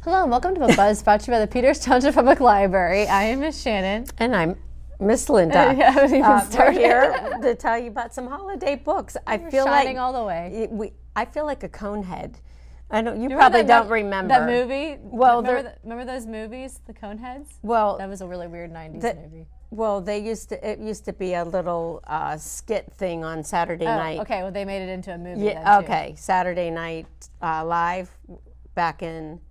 Hello and welcome to Book Buzz, brought to you by the Peters Township Public Library. I am Miss Shannon. And I'm Miss Linda. Yeah, I haven't even started. We're here to tell you about some holiday books. We're shining all the way. I feel like a cone head. I don't. You Remember probably that don't remember that movie. Well, remember those movies, the Coneheads? Well, that was a really weird '90s movie. Well, it used to be a little skit thing on Saturday night. Okay, well they made it into a movie. Yeah. Then too. Okay, Saturday Night Live, back in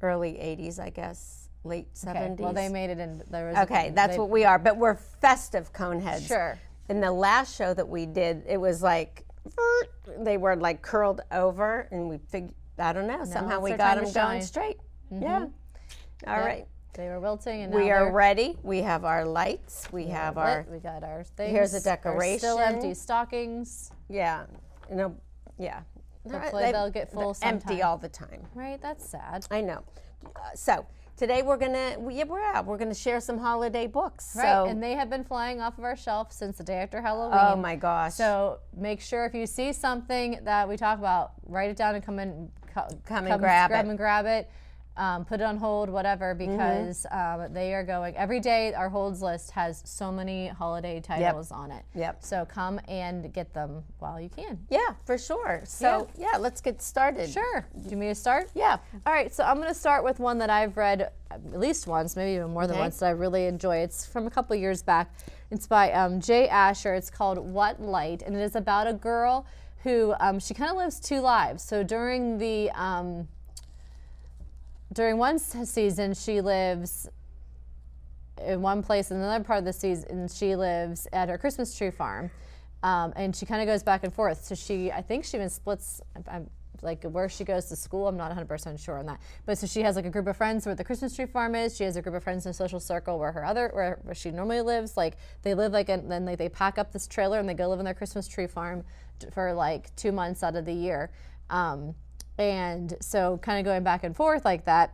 early '80s, I guess, late '70s. Okay, well they made it in. That's what we are, but we're festive coneheads. Sure. In the last show that we did, it was like they were like curled over, and we figured, I don't know, somehow we got them going straight. Mm-hmm. Yeah. All right. They were wilting, and we are ready. We have our lights. We got our things. Here's a decoration. Still empty stockings. Yeah. Yeah. Hopefully they'll get full sometime. Empty all the time. Right. That's sad. I know. So today we're gonna share some holiday books. Right, so, and they have been flying off of our shelf since the day after Halloween. Oh my gosh! So make sure if you see something that we talk about, write it down and come and grab it. Put it on hold, whatever, because they are going every day. Our holds list has so many holiday titles on it. Yep. So come and get them while you can. Yeah, for sure. So yeah, let's get started. Sure. Do you want me to start? Yeah. All right. So I'm going to start with one that I've read at least once, maybe even more than once, that I really enjoy. It's from a couple years back. It's by J. Asher. It's called What Light, and it is about a girl who she kind of lives two lives. So during one season, she lives in one place, and another part of the season, she lives at her Christmas tree farm, and she kind of goes back and forth. So I think she even splits, like where she goes to school. I'm not 100% sure on that. But so she has like a group of friends where the Christmas tree farm is. She has a group of friends in a social circle where where she normally lives. Like they live then they pack up this trailer and they go live in their Christmas tree farm for like 2 months out of the year. And so kind of going back and forth like that,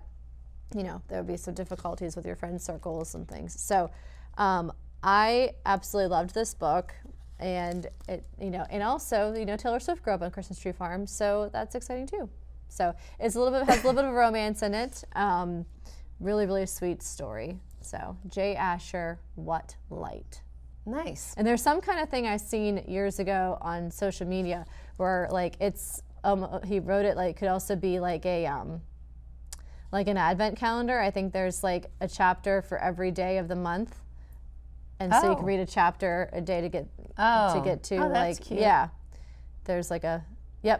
there would be some difficulties with your friend circles and things. So I absolutely loved this book. And it, and also, Taylor Swift grew up on Christmas Tree Farm, so that's exciting too. So it's has a little bit of romance in it. Really, really sweet story. So J. Asher, What Light. Nice. And there's some kind of thing I've seen years ago on social media where like it's he wrote it like could also be like a like an advent calendar. I think there's like a chapter for every day of the month. And so you can read a chapter a day to get to that's cute. Yeah. There's like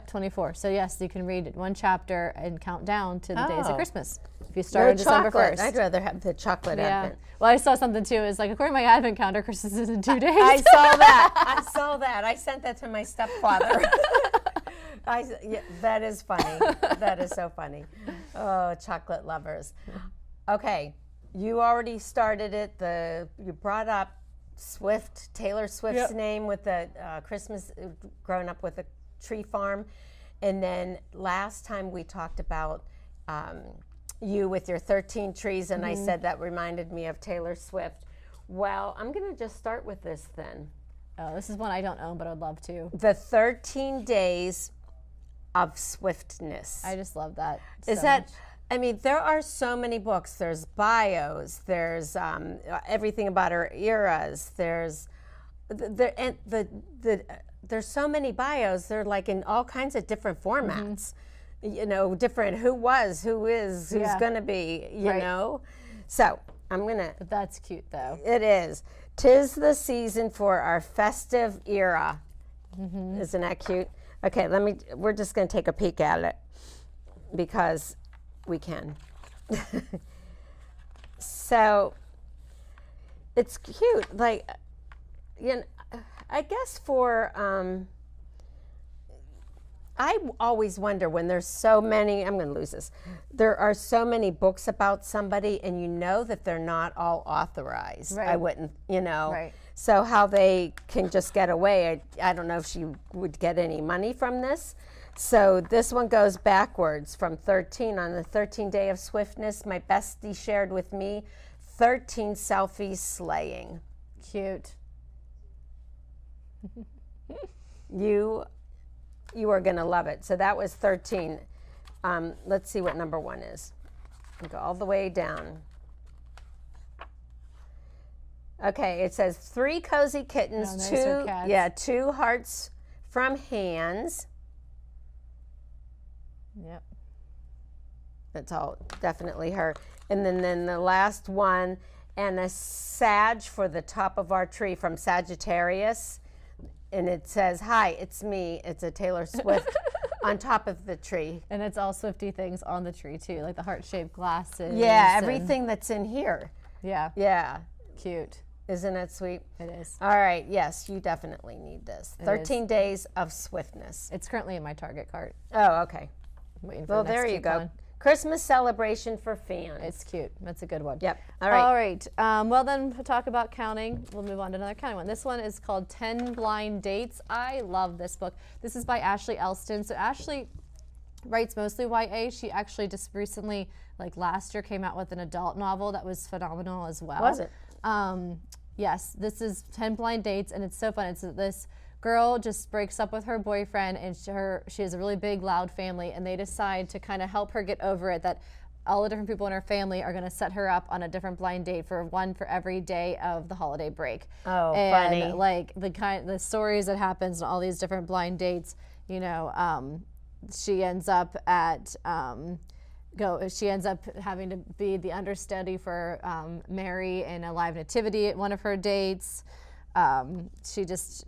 24. So yes, you can read one chapter and count down to the days of Christmas. If you start on December 1st. I'd rather have the chocolate advent. Well, I saw something too. It's like according to my advent calendar, Christmas is in 2 days. I saw that. I sent that to my stepfather. That is funny. That is so funny. Oh, chocolate lovers. Okay. You already started it. You brought up Taylor Swift's name with the Christmas, growing up with a tree farm. And then last time we talked about you with your 13 trees, and I said that reminded me of Taylor Swift. Well, I'm going to just start with this then. Oh, this is one I don't own, but I'd love to. The 13 Days of Swiftness. I just love that. I mean, there are so many books. There's bios. There's everything about her eras. There's there's so many bios. They're like in all kinds of different formats. Different who was, who is, who's gonna be. You know. So I'm gonna. But that's cute though. It is. 'Tis the season for our festive era. Isn't that cute? Okay, we're just gonna take a peek at it because we can. So it's cute. Like, I guess I always wonder when there's so many, I'm going to lose this. There are so many books about somebody and that they're not all authorized. Right. I wouldn't, Right. So how they can just get away, I don't know if she would get any money from this. So this one goes backwards from 13. On the 13th day of Swiftness, my bestie shared with me 13 selfies slaying. Cute. You are going to love it. So that was 13. Let's see what number 1 is. Go all the way down. Okay, it says 3 cozy kittens, Oh, nice, or cats. 2 hearts from hands. Yep. That's all, definitely her. And then the last one, and a Sag for the top of our tree from Sagittarius. And it says, "Hi, it's me." It's a Taylor Swift on top of the tree. And it's all Swifty things on the tree too, like the heart-shaped glasses. Yeah, and- everything that's in here. Yeah. Yeah. Cute. Isn't that sweet? It is. All right, yes, you definitely need this. 13 days of swiftness. It's currently in my Target cart. Oh, okay. I'm waiting for Well, the next there you cute go. one. Christmas celebration for fans. It's cute. That's a good one. Yep. All right. All right. Well, then we'll talk about counting. We'll move on to another counting one. This one is called 10 Blind Dates. I love this book. This is by Ashley Elston. So Ashley writes mostly YA. She actually just recently, like last year, came out with an adult novel that was phenomenal as well. Was it? Yes, this is 10 Blind Dates, and it's so fun. It's this girl just breaks up with her boyfriend, and she has a really big, loud family, and they decide to kind of help her get over it, that all the different people in her family are going to set her up on a different blind date for every day of the holiday break. Oh, and funny. like the stories that happens on all these different blind dates, you know, she ends up at she ends up having to be the understudy for Mary in a live nativity at one of her dates. She just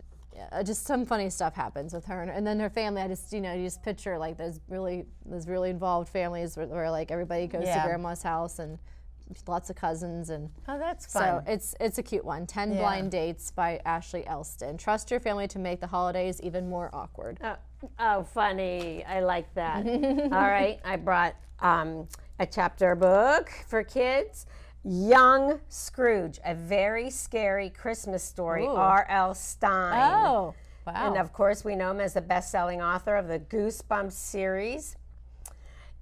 some funny stuff happens with her, and then her family. I just, you just picture like those really involved families where like everybody goes to grandma's house and lots of cousins, and Oh, that's fun. so it's a cute one. 10 Blind Dates by Ashley Elston. Trust your family to make the holidays even more awkward. Oh, funny. I like that. All right. I brought a chapter book for kids. Young Scrooge, a very scary Christmas story, Ooh. R.L. Stein. Oh, wow. And of course, we know him as the best-selling author of the Goosebumps series.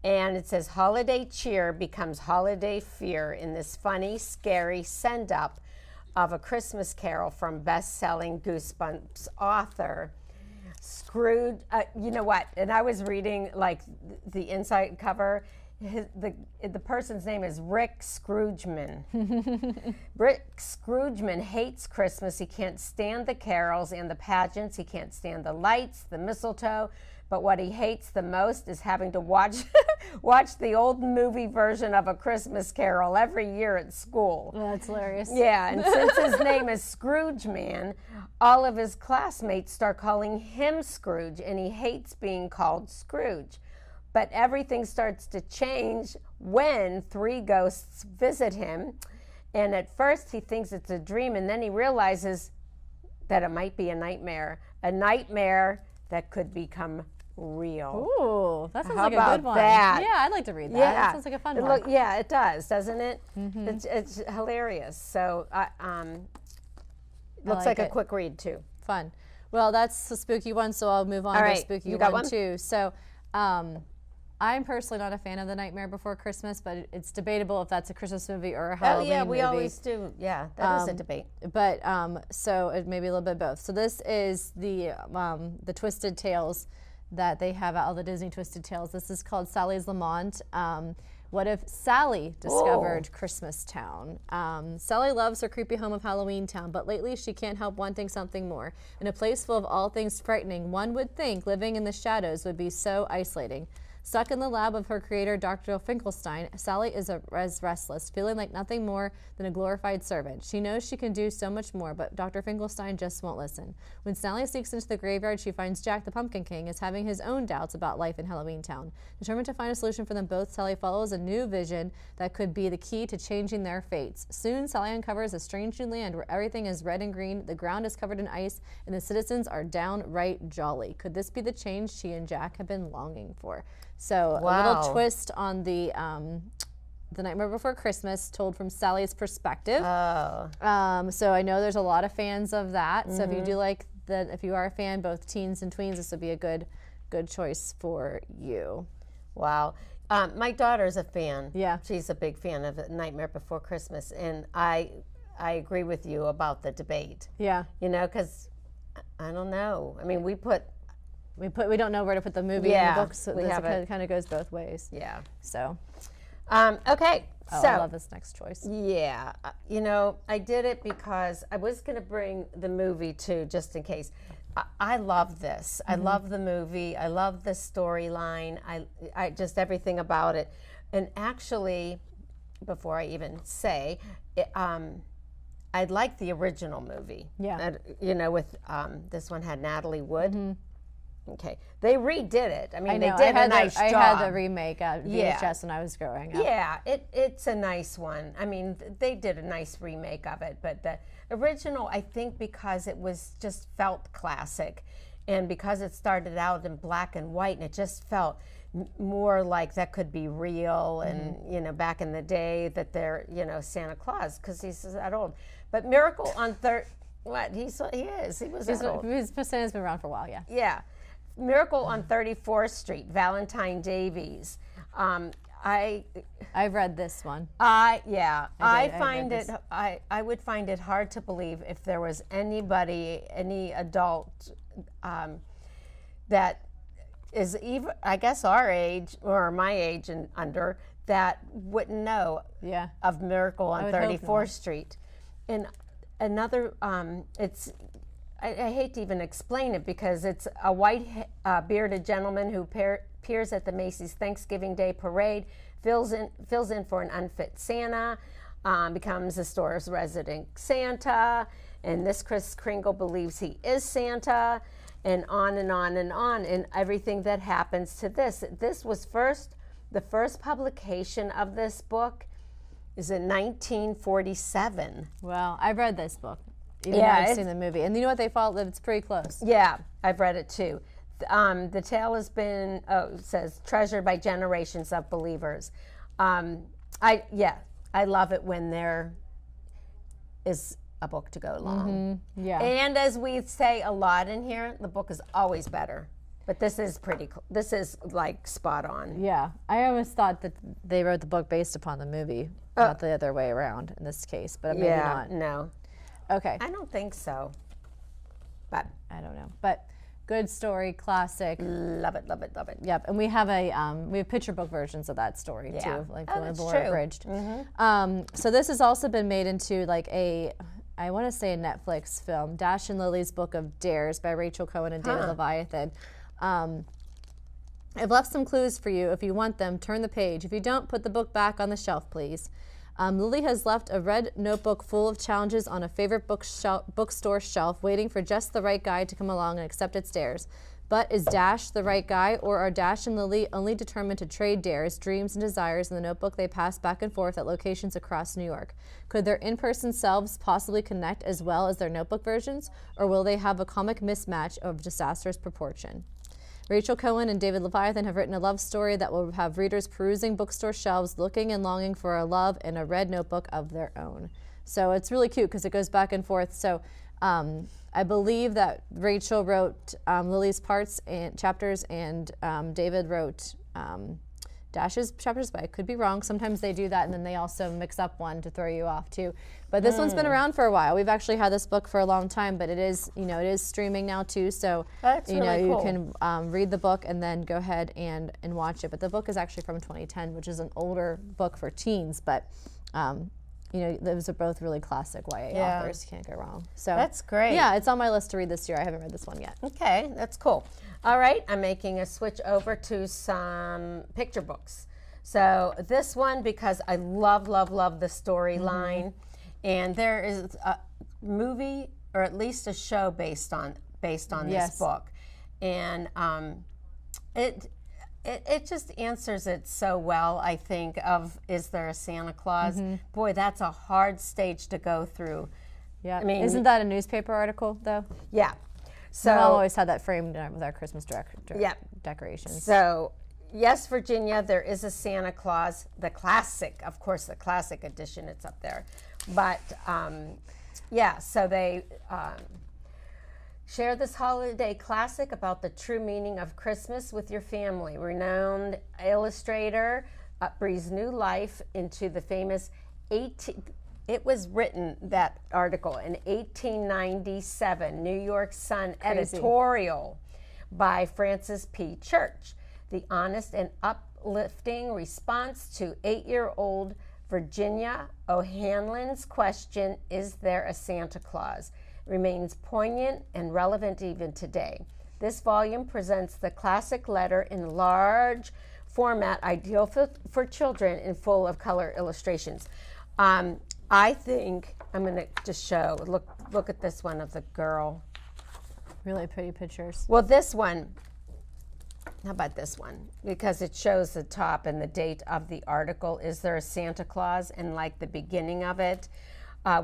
And it says, holiday cheer becomes holiday fear in this funny, scary send-up of A Christmas Carol from best-selling Goosebumps author. Scrooge, you know what? And I was reading like the inside cover. The person's name is Rick Scroogeman. Rick Scroogeman hates Christmas. He can't stand the carols and the pageants. He can't stand the lights, the mistletoe. But what he hates the most is having to watch the old movie version of A Christmas Carol every year at school. Well, that's hilarious. Yeah, and since his name is Scrooge Man, all of his classmates start calling him Scrooge, and he hates being called Scrooge. But everything starts to change when 3 ghosts visit him. And at first he thinks it's a dream, and then he realizes that it might be a nightmare that could become real. Ooh, that sounds How like a good about one. that? Yeah, I'd like to read that. Yeah. That sounds like a fun one. Yeah, it does, doesn't it? Mm-hmm. It's hilarious. So looks like like a it. quick read too. Fun. Well, that's the spooky one, so I'll move on All to right, a spooky you got one one? too. So, I'm personally not a fan of The Nightmare Before Christmas, but it's debatable if that's a Christmas movie or a Halloween Oh yeah, we movie. always do. Yeah, that is a debate. But so it may be a little bit of both. So this is the Twisted Tales that they have at all the Disney Twisted Tales. This is called Sally's Lamont. What if Sally discovered Christmas Town? Sally loves her creepy home of Halloween Town, but lately she can't help wanting something more. In a place full of all things frightening, one would think living in the shadows would be so isolating. Stuck in the lab of her creator, Dr. Finkelstein, Sally is restless, feeling like nothing more than a glorified servant. She knows she can do so much more, but Dr. Finkelstein just won't listen. When Sally sneaks into the graveyard, she finds Jack the Pumpkin King is having his own doubts about life in Halloween Town. Determined to find a solution for them both, Sally follows a new vision that could be the key to changing their fates. Soon, Sally uncovers a strange new land where everything is red and green, the ground is covered in ice, and the citizens are downright jolly. Could this be the change she and Jack have been longing for? So a little twist on the Nightmare Before Christmas, told from Sally's perspective. Oh. So I know there's a lot of fans of that. So if you do like that, if you are a fan, both teens and tweens, this would be a good choice for you. Wow. My daughter's a fan. Yeah. She's a big fan of Nightmare Before Christmas, and I agree with you about the debate. Yeah. You know, because I don't know. I mean, we don't know where to put the movie and the books, so we have it kind of goes both ways. Yeah. So, Okay, Oh, so I love this next choice. yeah, you know, I did it because I was going to bring the movie too, just in case. I love this. I love the movie. I love the storyline. I just everything about it. And actually, before I even say, I like the original movie. Yeah. You know, with this one had Natalie Wood. Okay, they redid it. I mean, they did a nice job. I had the remake at VHS when I was growing up. Yeah, it's a nice one. I mean, they did a nice remake of it, but the original, I think, because it was just felt classic, and because it started out in black and white, and it just felt more like that could be real, and you know, back in the day that they're, you know, Santa Claus, because he's that old. But Miracle on what he was that old. Santa's been around for a while, yeah. Yeah. Miracle on 34th Street, Valentine Davies. I've read this one. I would find it hard to believe if there was any adult that is even, I guess, our age or my age and under, that wouldn't know of Miracle on 34th Street. And another, I hate to even explain it because it's a white bearded gentleman who appears at the Macy's Thanksgiving Day Parade, fills in for an unfit Santa, becomes the store's resident Santa, and this Kris Kringle believes he is Santa, and on and on and on, and everything that happens to this. This was the first publication of this book is in 1947. Well, I've read this book. Even though I've seen the movie. And you know what? They follow, it's pretty close. Yeah, I've read it too. The tale has been, it says, treasured by generations of believers. I love it when there is a book to go along. Yeah. And as we say a lot in here, the book is always better. But this is this is like spot on. Yeah. I always thought that they wrote the book based upon the movie, not the other way around in this case, but maybe not. No. Okay. I don't think so. But I don't know. But good story, classic. Love it, love it, love it. Yep. And we have picture book versions of that story too, like that's the true. abridged. So this has also been made into like I want to say a Netflix film, Dash and Lily's Book of Dares by Rachel Cohen and David Leviathan. I've left some clues for you. If you want them, turn the page. If you don't, put the book back on the shelf, please. Lily has left a red notebook full of challenges on a favorite bookstore shelf, waiting for just the right guy to come along and accept its dares. But is Dash the right guy, or are Dash and Lily only determined to trade dares, dreams, and desires in the notebook they pass back and forth at locations across New York? Could their in-person selves possibly connect as well as their notebook versions, or will they have a comic mismatch of disastrous proportion? Rachel Cohen and David Leviathan have written a love story that will have readers perusing bookstore shelves, looking and longing for a love in a red notebook of their own. So it's really cute because it goes back and forth. So I believe that Rachel wrote Lily's parts and chapters, and David wrote Dash's chapters, but I could be wrong. Sometimes they do that, and then they also mix up one to throw you off too. But this one's been around for a while. We've actually had this book for a long time, but it is streaming now too. So That's really cool. You can read the book and then go ahead and watch it. But the book is actually from 2010, which is an older book for teens, but those are both really classic YA authors. You can't go wrong. So that's great. Yeah, it's on my list to read this year. I haven't read this one yet. Okay, that's cool. All right, I'm making a switch over to some picture books. So this one, because I love, love, love the storyline, and there is a movie or at least a show based on this book, and it just answers it so well. I think of, is there a Santa Claus? Boy, that's a hard stage to go through. Yeah, I mean, isn't that a newspaper article though? Yeah. So my mom always had that framed with our Christmas decorations. So yes, Virginia, there is a Santa Claus, the classic, of course, the classic edition. It's up there, but so they share this holiday classic about the true meaning of Christmas with your family. Renowned illustrator breathes new life into the famous It was written, that article, in 1897, New York Sun editorial by Francis P. Church. The honest and uplifting response to 8-year-old Virginia O'Hanlon's question, "Is there a Santa Claus?" remains poignant and relevant even today. This volume presents the classic letter in large format, ideal for children and full of color illustrations. I think I'm going to just show, look at this one of the girl. Really pretty pictures. Well, this one, how about this one? Because it shows the top and the date of the article, "Is there a Santa Claus?" and like the beginning of it.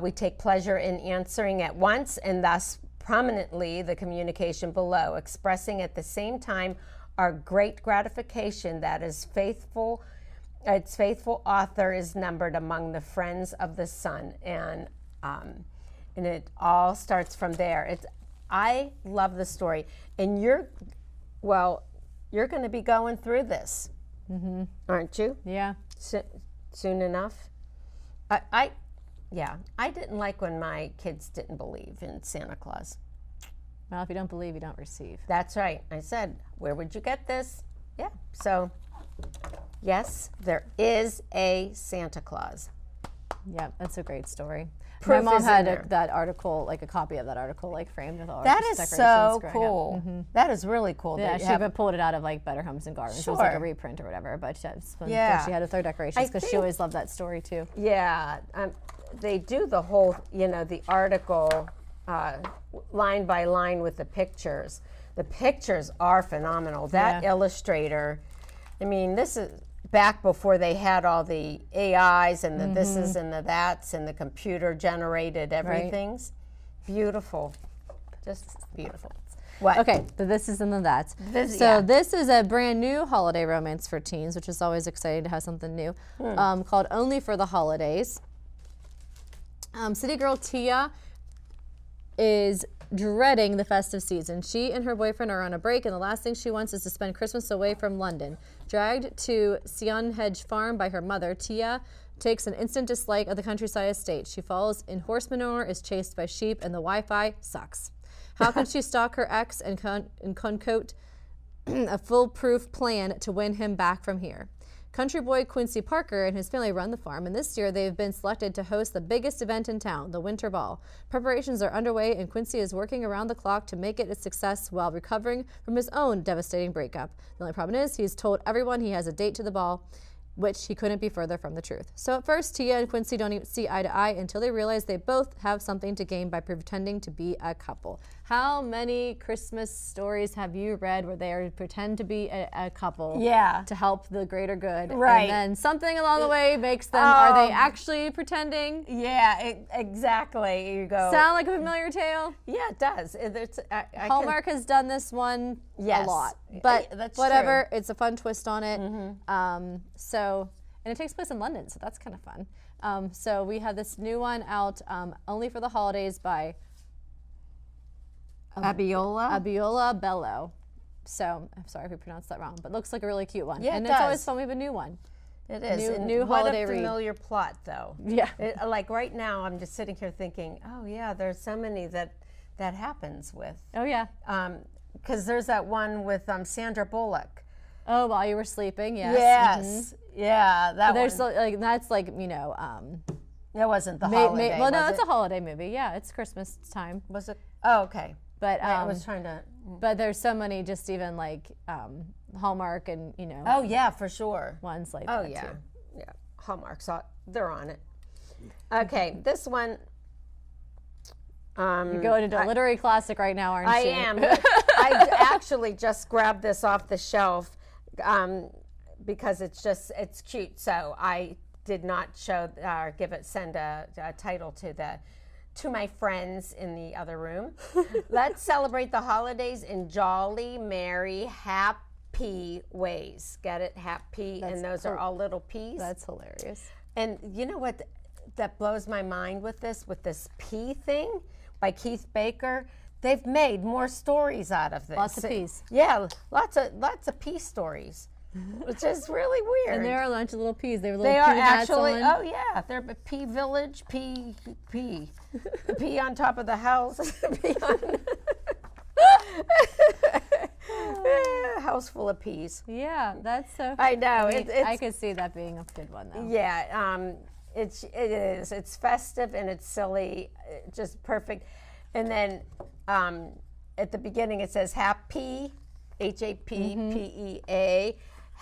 We take pleasure in answering at once and thus prominently the communication below, expressing at the same time our great gratification that its faithful author is numbered among the friends of the sun. And it all starts from there. I love the story. And you're going to be going through this, aren't you? Yeah. Soon enough. I didn't like when my kids didn't believe in Santa Claus. Well, if you don't believe, you don't receive. That's right. I said, "Where would you get this?" Yeah. So, yes, there is a Santa Claus. Yeah, that's a great story. Proof My mom is had in there. that article, like a copy of that article, like framed with all That our is decorations so growing up. cool. That is really cool. Yeah, that she you have- pulled it out of like Better Homes and Gardens. It was like a Sure. reprint or whatever, but she Yeah. she had to throw decorations I because she think- always loved that story too. Yeah, they do the whole, the article line by line with the pictures. The pictures are phenomenal. That Yeah. illustrator, I mean, this is back before they had all the AIs and the thises and the that's and the computer generated everything's. Beautiful. Just beautiful. What? Okay, so this is and then that's. This- So yeah. this is a brand new holiday romance for teens, which is always exciting to have something new, called Only for the Holidays. City girl Tia is dreading the festive season. She and her boyfriend are on a break, and the last thing she wants is to spend Christmas away from London. Dragged to Sionhedge Farm by her mother, Tia takes an instant dislike of the countryside estate. She falls in horse manure, is chased by sheep, and the Wi-Fi sucks. How can she stalk her ex and concoct a foolproof plan to win him back from here? Country boy Quincy Parker and his family run the farm, and this year they've been selected to host the biggest event in town, the Winter Ball. Preparations are underway, and Quincy is working around the clock to make it a success while recovering from his own devastating breakup. The only problem is he's told everyone he has a date to the ball, which he couldn't be further from the truth. So at first, Tia and Quincy don't even see eye to eye until they realize they both have something to gain by pretending to be a couple. How many Christmas stories have you read where they pretend to be a couple Yeah. to help the greater good? Right. And then something along the way makes them, are they actually pretending? Yeah, exactly. You go. Sound like a familiar tale? Yeah, it does. I Hallmark has done this one Yes. a lot. But That's whatever, it's a fun twist on it. And it takes place in London, so that's kind of fun. So we have this new one out, Only for the Holidays by Abiola Bello. So I'm sorry if we pronounced that wrong, but looks like a really cute one. Yeah, and it it's always does. fun. We have a new one. It is. New- And new what holiday a read. familiar plot, though. Yeah. Like right now, I'm just sitting here thinking, oh yeah, there's so many that happens with. Oh yeah. Because there's that one with Sandra Bullock. Oh, while you were sleeping, yes. Yes. Yeah, that There's one. like that's like That wasn't the holiday. well, no, was it's it? a holiday movie. Yeah, it's Christmas time. Was it? Oh, okay. But I was trying to. but there's so many just even like Hallmark and Oh yeah, for sure. ones like Oh that yeah, too. yeah. Hallmark, so they're on it. Okay, this one. You're going into a literary classic right now, aren't I you? am. I actually just grabbed this off the shelf because it's cute. So I did not send a title to my friends in the other room. Let's celebrate the holidays in jolly, merry, happy ways. Get it? Happy, and those are all little P's. That's hilarious. And you know what that blows my mind with this P thing by Keith Baker? They've made more stories out of this. Lots of P's. Yeah, lots of P stories, which is really weird. And there are a bunch of little peas. They were little They pea are hats actually, on. oh yeah, they're P Village, P on top of the house, P on. House full of peas. Yeah, that's so. I know. I mean, I could see that being a good one though. Yeah, it is. It's festive and it's silly, just perfect. And then at the beginning it says happy,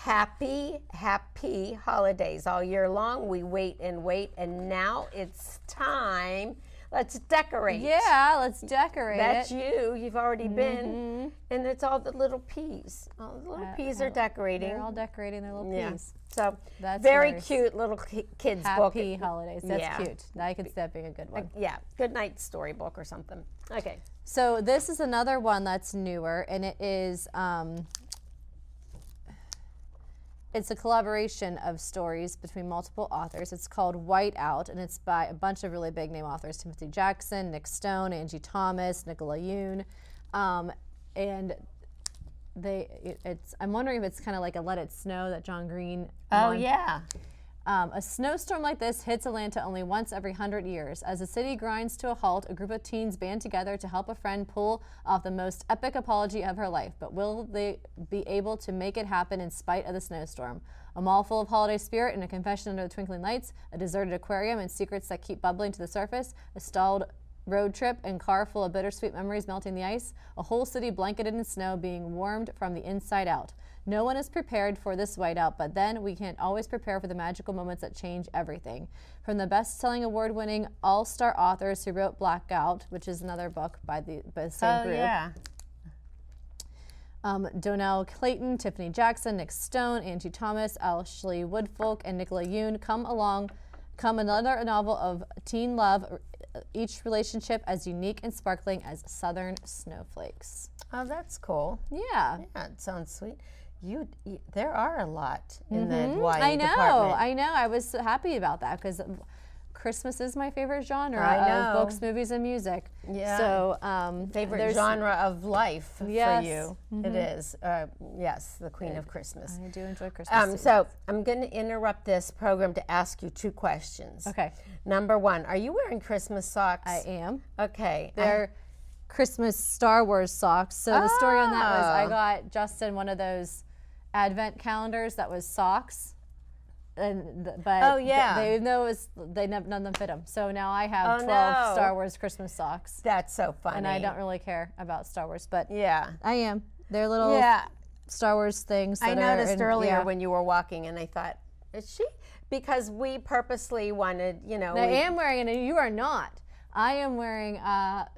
HAPPEA, happy holidays all year long. We wait, and now it's time. Let's decorate. Yeah, let's decorate. That's you. You've already been, and it's all the little peas. All the little peas are decorating. They're all decorating their little peas. So That's very nice. cute little kids book. Happy holidays. That's cute. I could see that being a good one. Yeah, good night storybook or something. Okay. So this is another one that's newer, and it is it's a collaboration of stories between multiple authors. It's called White Out, and it's by a bunch of really big name authors: Timothy Jackson, Nick Stone, Angie Thomas, Nicola Yoon, and I'm wondering if it's kind of like a Let It Snow that John Green. Oh yeah. A snowstorm like this hits Atlanta only once every 100 years. As the city grinds to a halt, a group of teens band together to help a friend pull off the most epic apology of her life. But will they be able to make it happen in spite of the snowstorm? A mall full of holiday spirit and a confession under the twinkling lights, a deserted aquarium and secrets that keep bubbling to the surface, a stalled road trip and car full of bittersweet memories melting the ice, a whole city blanketed in snow being warmed from the inside out. No one is prepared for this whiteout, but then we can't always prepare for the magical moments that change everything. From the best-selling award-winning all-star authors who wrote Blackout, which is another book by the same group. Yeah. Donnell Clayton, Tiffany Jackson, Nick Stone, Angie Thomas, Ashley Woodfolk, and Nicola Yoon come another novel of teen love, each relationship as unique and sparkling as Southern snowflakes. Oh, that's cool. Yeah. Yeah, it sounds sweet. There are a lot in the YA I know. department. I know. I was happy about that because Christmas is my favorite genre I of know. books, movies, and music. Yeah. So Favorite genre of life Yes. for you. It is. Yes, the Queen of Christmas. I do enjoy Christmas. So I'm going to interrupt this program to ask you two questions. Okay. Number one, are you wearing Christmas socks? I am. Okay. They're Christmas Star Wars socks. So the story on that was I got Justin one of those advent calendars that was socks. But Oh, yeah. none of them fit him. So now I have Oh, 12 no. Star Wars Christmas socks. That's so funny. And I don't really care about Star Wars, but Yeah. I am. They're little Yeah. Star Wars things. I that are noticed in- earlier yeah. when you were walking, and I thought, is she? Because we purposely wanted, I am wearing, and you are not. I am wearing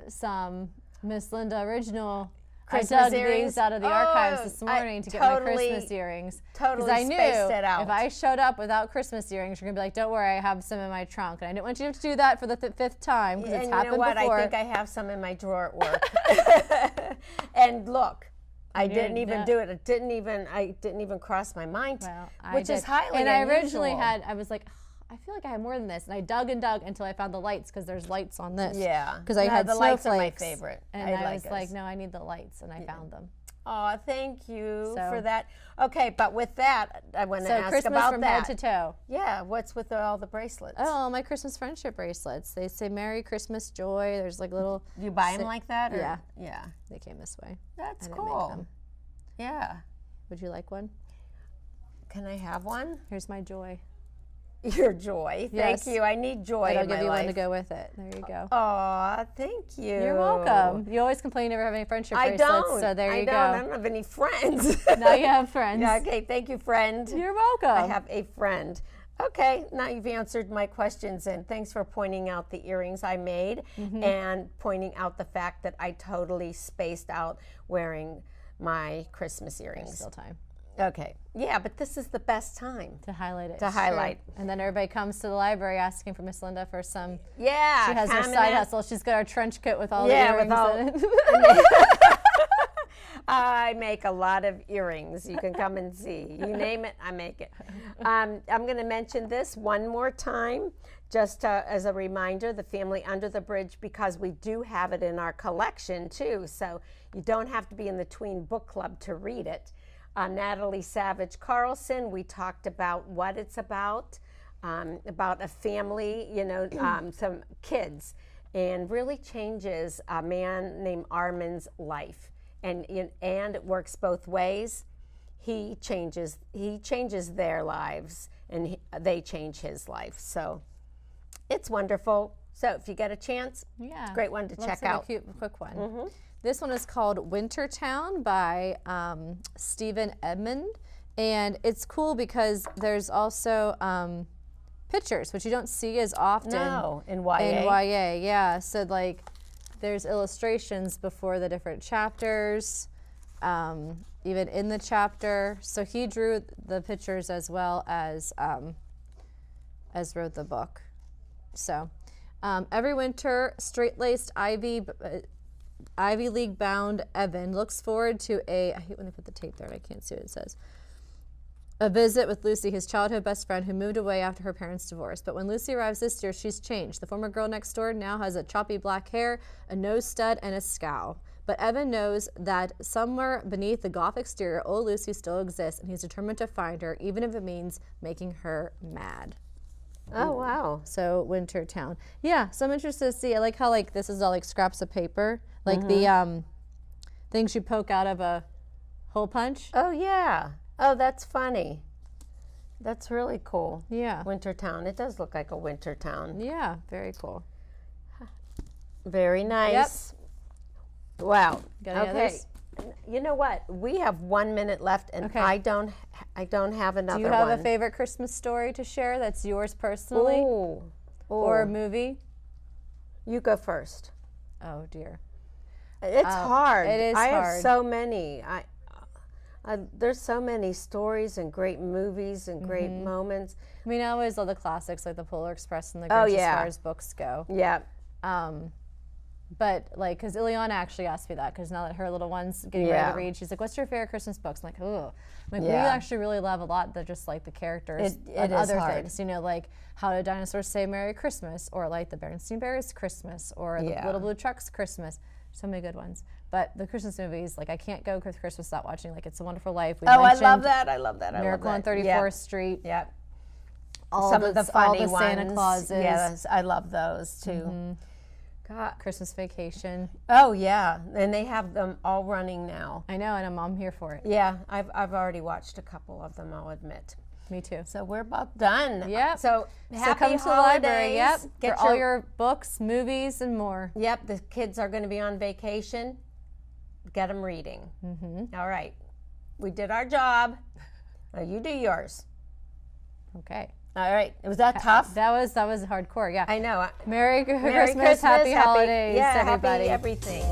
some Miss Linda original. Christmas I dug earrings? these out of the archives this morning to get my Christmas earrings. totally I knew spaced it out. if I showed up without Christmas earrings, you're gonna be like, "Don't worry, I have some in my trunk." And I didn't want you to do that for the fifth time because it's And you happened know what? before. I think I have some in my drawer at work. And look, I didn't even do it. I didn't even cross my mind, Well, which is highly And I originally unusual. I was like, I feel like I have more than this, and I dug and dug until I found the lights because there's lights on this. Yeah. Because I No, had the lights are my snowflakes, favorite. and I I like was those. like, no, I need the lights, and I found them. Oh, thank you So- for that. Okay, but with that, I want to So ask Christmas about from that. head to toe. Yeah, what's with all the bracelets? Oh, my Christmas friendship bracelets. They say Merry Christmas, Joy. There's like little. You buy them like that? Or? Yeah. Yeah. They came this way. That's I didn't make cool. them. Yeah. Would you like one? Can I have one? Here's my Joy. Your Joy. Yes. Thank you. I need joy And I'll in give my you life. one to go with it. There you go. Aw, thank you. You're welcome. You always complain you never have any friendship I bracelets. don't. So there you I go. don't have any friends. Now you have friends. Yeah, okay, thank you, friend. You're welcome. I have a friend. Okay, now you've answered my questions, and thanks for pointing out the earrings I made and pointing out the fact that I totally spaced out wearing my Christmas earrings. Still time Okay, yeah, but this is the best time. to highlight it. To highlight. And then everybody comes to the library asking for Miss Linda for some. Yeah, She has her coming side in. hustle. She's got her trench coat with all Yeah, the with earrings all- in it. I make a lot of earrings. You can come and see. You name it, I make it. I'm going to mention this one more time, just as a reminder, The Family Under the Bridge, because we do have it in our collection too. So you don't have to be in the Tween Book Club to read it. Natalie Savage Carlson, we talked about what it's about a family, some kids, and really changes a man named Armin's life. and it works both ways. He changes their lives, and they change his life. So it's wonderful. So if you get a chance, Yeah, it's a great one to check like out. A cute, quick one. This one is called Winter Town by Stephen Edmund, and it's cool because there's also pictures, which you don't see as often. No, in YA. In YA, yeah. So like, there's illustrations before the different chapters, even in the chapter. So he drew the pictures as well as wrote the book. So every winter, straight-laced Ivy League bound Evan looks forward to I hate when they put the tape there and I can't see what it says. A visit with Lucy, his childhood best friend who moved away after her parents' divorce. But when Lucy arrives this year, she's changed. The former girl next door now has a choppy black hair, a nose stud, and a scowl. But Evan knows that somewhere beneath the goth exterior, old Lucy still exists, and he's determined to find her, even if it means making her mad. Oh, wow. So Winter Town. Yeah, so I'm interested to see. I like how like this is all like scraps of paper, like the things you poke out of a hole punch. Oh, yeah. Oh, that's funny. That's really cool. Yeah. Winter Town. It does look like a winter town. Yeah, very cool. Very nice. Wow. Got any Okay. others? You know what? We have 1 minute left, and Okay. I don't have another Do you have one. a favorite Christmas story to share that's yours personally? Ooh. Or a Ooh. movie? You go first. Oh dear. It's hard. it is I have hard. so many. There's so many stories and great movies and great moments. I mean, I always love the classics like The Polar Express and The Oh, Grinch yeah. as far as books go. Yeah. But like, because Ileana actually asked me that, because now that her little one's getting ready Yeah. to read, she's like, "What's your favorite Christmas books?" I'm like, "Oh, like we Yeah. actually really love a lot that just like the characters It and is other hard. things, you know, like How Did Dinosaurs Say Merry Christmas, or like The Berenstain Bears Christmas, or The Yeah. Little Blue Trucks Christmas." So many good ones. But the Christmas movies, like I can't go with Christmas without watching like It's a Wonderful Life. We Oh, I love mentioned that. I love that. Miracle on 34th Street. Yeah. All Some the, of the funny all the ones. Santa Clauses. Yes, I love those too. God. Christmas Vacation. Oh yeah, and they have them all running now. I know, and I'm here for it. Yeah, I've already watched a couple of them, I'll admit. Me too. So we're about done. Yep. So So happy come to the library, yep, holidays. for all your books, movies, and more. Yep, the kids are going to be on vacation. Get them reading. All right. We did our job. Now you do yours. Okay. All right. Was that tough? That was hardcore, yeah. I know. Merry Merry Christmas, happy holidays, yeah, everybody. happy everything.